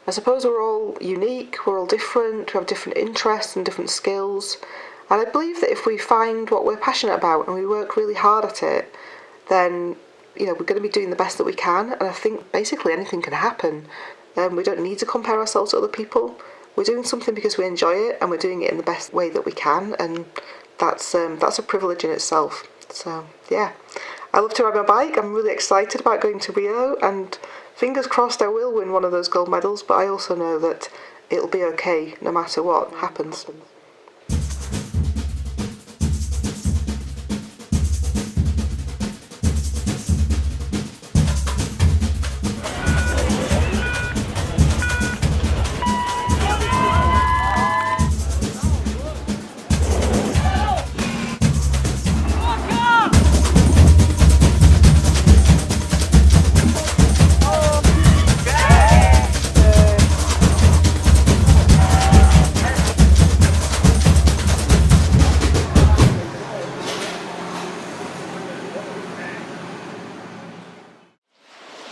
I suppose we're all unique, we're all different, we have different interests and different skills, and I believe that if we find what we're passionate about and we work really hard at it, then we're going to be doing the best that we can. And I think basically anything can happen. We don't need to compare ourselves to other people. We're doing something because we enjoy it, and we're doing it in the best way that we can, and that's a privilege in itself. So yeah, I love to ride my bike. I'm really excited about going to Rio, and fingers crossed I will win one of those gold medals, but I also know that it'll be okay no matter what happens.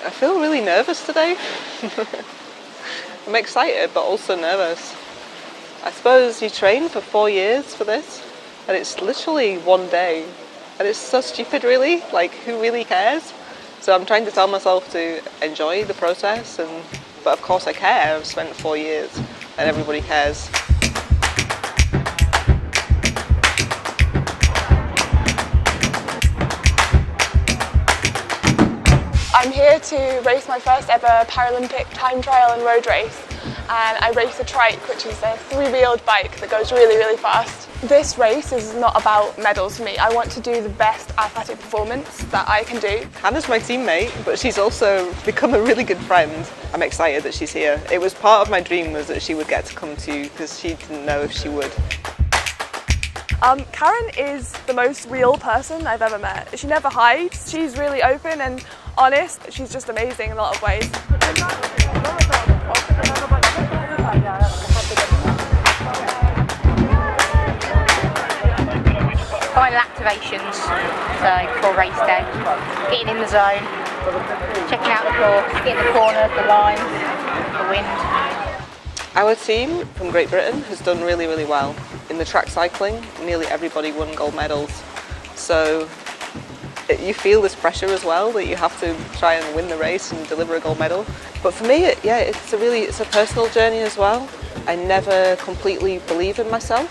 I feel really nervous today. I'm excited but also nervous. I suppose you train for 4 years for this, and it's literally one day, and it's so stupid really, like who really cares? So I'm trying to tell myself to enjoy the process, but of course I care. I've spent 4 years and everybody cares. I'm here to race my first ever Paralympic time trial and road race, and I race a trike, which is a 3-wheeled bike that goes really, really fast. This race is not about medals for me. I want to do the best athletic performance that I can do. Hannah's my teammate, but she's also become a really good friend. I'm excited that she's here. It was part of my dream was that she would get to come to, because she didn't know if she would. Karen is the most real person I've ever met. She never hides. She's really open and honest. She's just amazing in a lot of ways. Final activations, so before race day, getting in the zone, checking out the course, getting the corner, the lines, the wind. Our team from Great Britain has done really, really well. In the track cycling, nearly everybody won gold medals. So you feel this pressure as well that you have to try and win the race and deliver a gold medal. But for me, it's a personal journey as well. I never completely believe in myself,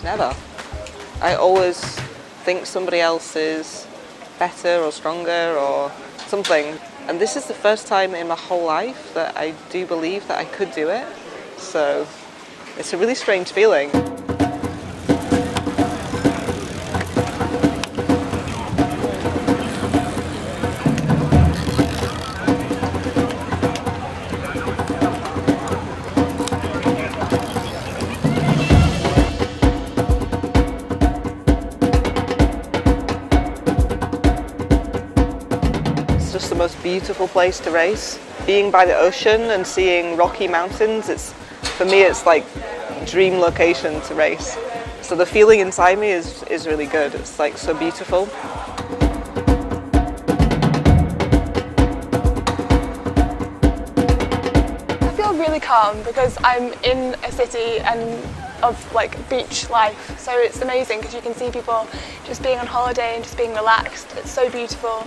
never. I always think somebody else is better or stronger or something. And this is the first time in my whole life that I do believe that I could do it. So it's a really strange feeling. It's just the most beautiful place to race. Being by the ocean and seeing rocky mountains, for me it's like a dream location to race. So the feeling inside me is really good. It's like so beautiful. I feel really calm because I'm in a city and of like beach life, so it's amazing because you can see people just being on holiday and just being relaxed. It's so beautiful.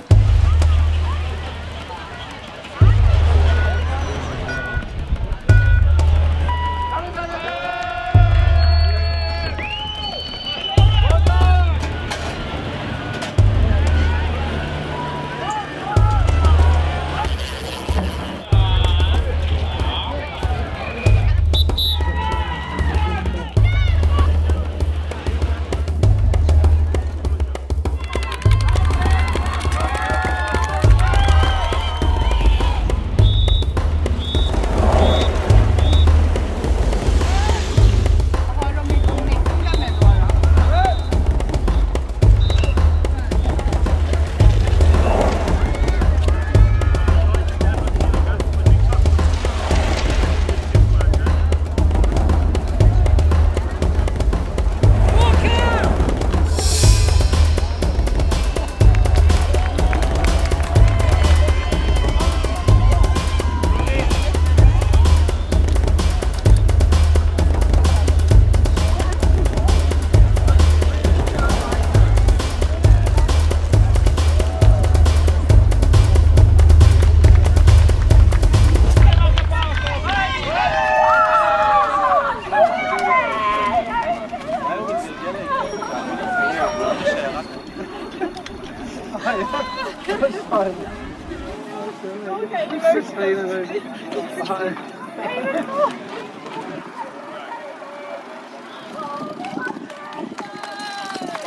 Well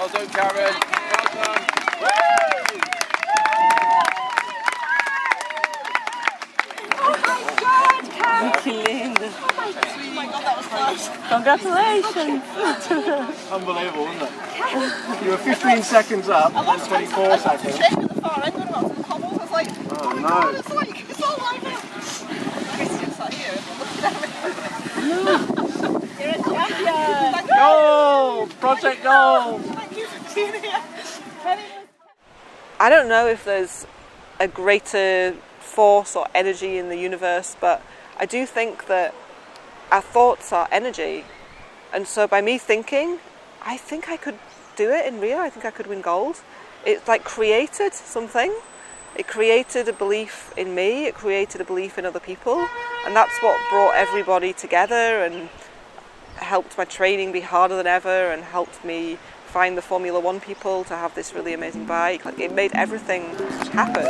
done, Karen. Well done. Congratulations! Unbelievable, wasn't it? You were 15 seconds up, and then 24 seconds. Oh no. You're a champion! Goal! Project goal! I don't know if there's a greater force or energy in the universe, but I do think that our thoughts are energy. And so by me thinking, I think I could do it in Rio. I think I could win gold. It like created something. It created a belief in me. It created a belief in other people. And that's what brought everybody together and helped my training be harder than ever and helped me find the Formula One people to have this really amazing bike. Like, it made everything happen.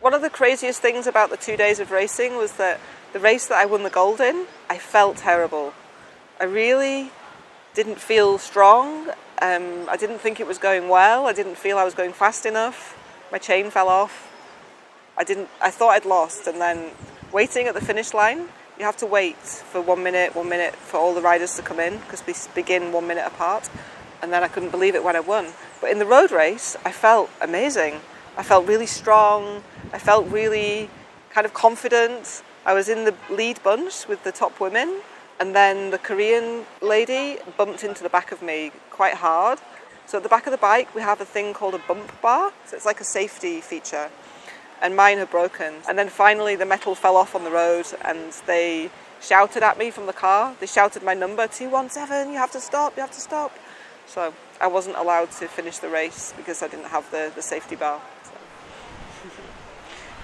One of the craziest things about the 2 days of racing was that the race that I won the gold in, I felt terrible. I really didn't feel strong. I didn't think it was going well. I didn't feel I was going fast enough. My chain fell off. I thought I'd lost, and then waiting at the finish line, you have to wait for 1 minute for all the riders to come in, because we begin 1 minute apart, and then I couldn't believe it when I won. But in the road race, I felt amazing. I felt really strong. I felt really kind of confident. I was in the lead bunch with the top women, and then the Korean lady bumped into the back of me quite hard. So at the back of the bike, we have a thing called a bump bar. So it's like a safety feature. And mine had broken. And then finally the metal fell off on the road, and they shouted at me from the car. They shouted my number, 217, you have to stop, you have to stop. So I wasn't allowed to finish the race because I didn't have the safety bar. So.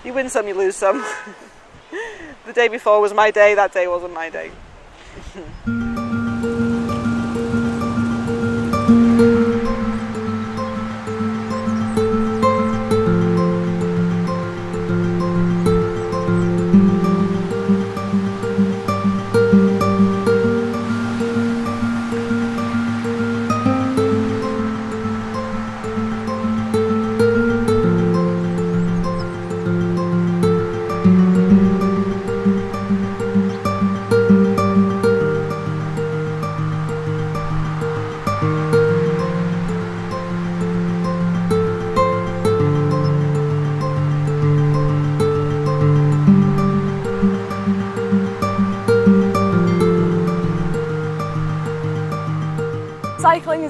You win some, you lose some. The day before was my day, that day wasn't my day.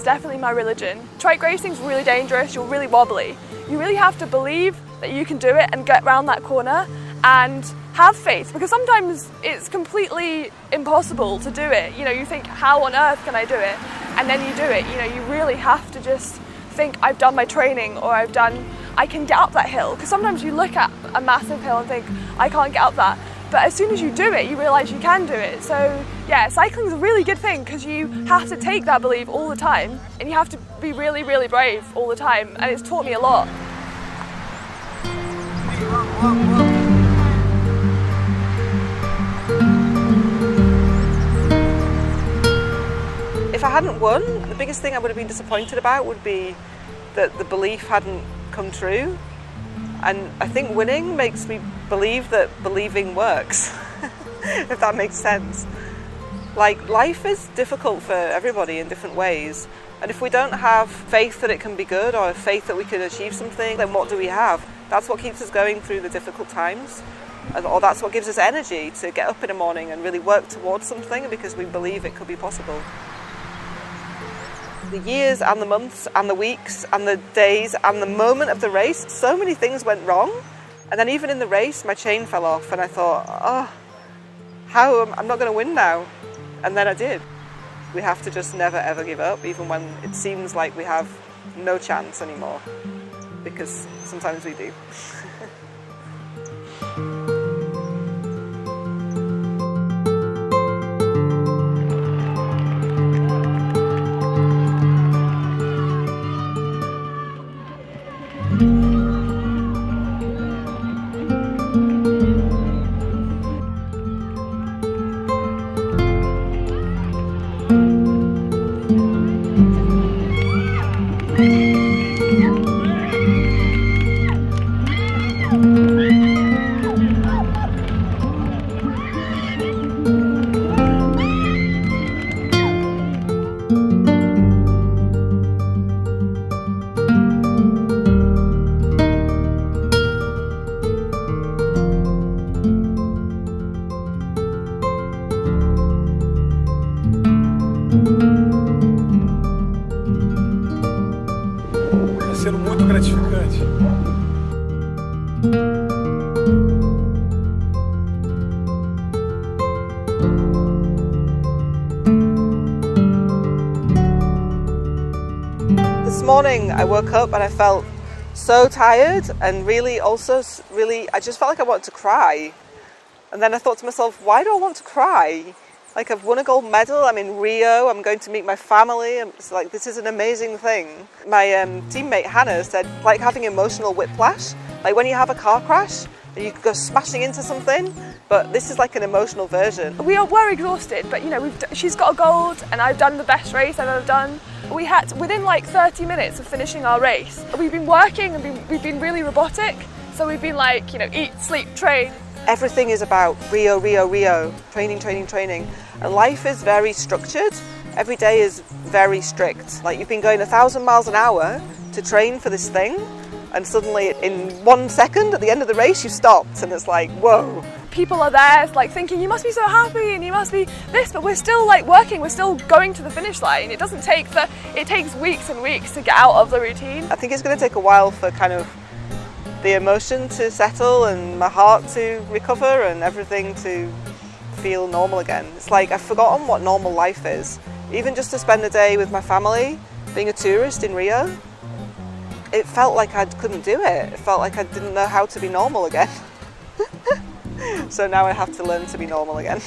definitely my religion. Trike racing's really dangerous, you're really wobbly. You really have to believe that you can do it and get round that corner and have faith, because sometimes it's completely impossible to do it. You know, you think, how on earth can I do it? And then you do it. You know, you really have to just think, I've done my training, or I can get up that hill. Because sometimes you look at a massive hill and think, I can't get up that. But as soon as you do it, you realise you can do it. So yeah, cycling is a really good thing, because you have to take that belief all the time, and you have to be really, really brave all the time. And it's taught me a lot. If I hadn't won, the biggest thing I would have been disappointed about would be that the belief hadn't come true. And I think winning makes me believe that believing works, if that makes sense. Like, life is difficult for everybody in different ways. And if we don't have faith that it can be good, or faith that we can achieve something, then what do we have? That's what keeps us going through the difficult times. Or that's what gives us energy to get up in the morning and really work towards something, because we believe it could be possible. The years and the months and the weeks and the days and the moment of the race, so many things went wrong. And then even in the race, my chain fell off and I thought, oh, I'm not going to win now. And then I did. We have to just never ever give up, even when it seems like we have no chance anymore, because sometimes we do. Está sendo muito gratificante. This morning I woke up and I felt so tired, and really I just felt like I wanted to cry. And then I thought to myself, why do I want to cry? Like, I've won a gold medal, I'm in Rio, I'm going to meet my family, it's like, this is an amazing thing. My teammate Hannah said, like having emotional whiplash, like when you have a car crash and you go smashing into something, but this is like an emotional version. We're exhausted, but you know, she's got a gold and I've done the best race I've ever done. We had, within like 30 minutes of finishing our race, we've been working and we've been really robotic, so we've been like, you know, eat, sleep, train. Everything is about Rio, Rio, Rio, training, training, training. And life is very structured. Every day is very strict. Like, you've been going 1,000 miles an hour to train for this thing, and suddenly in 1 second at the end of the race you stopped, and it's like, whoa. People are there like thinking, you must be so happy and you must be this, but we're still like working, we're still going to the finish line. It doesn't take it takes weeks and weeks to get out of the routine. I think it's going to take a while for kind of the emotion to settle and my heart to recover and everything to feel normal again. It's like I've forgotten what normal life is. Even just to spend a day with my family, being a tourist in Rio, it felt like I couldn't do it. It felt like I didn't know how to be normal again. So now I have to learn to be normal again.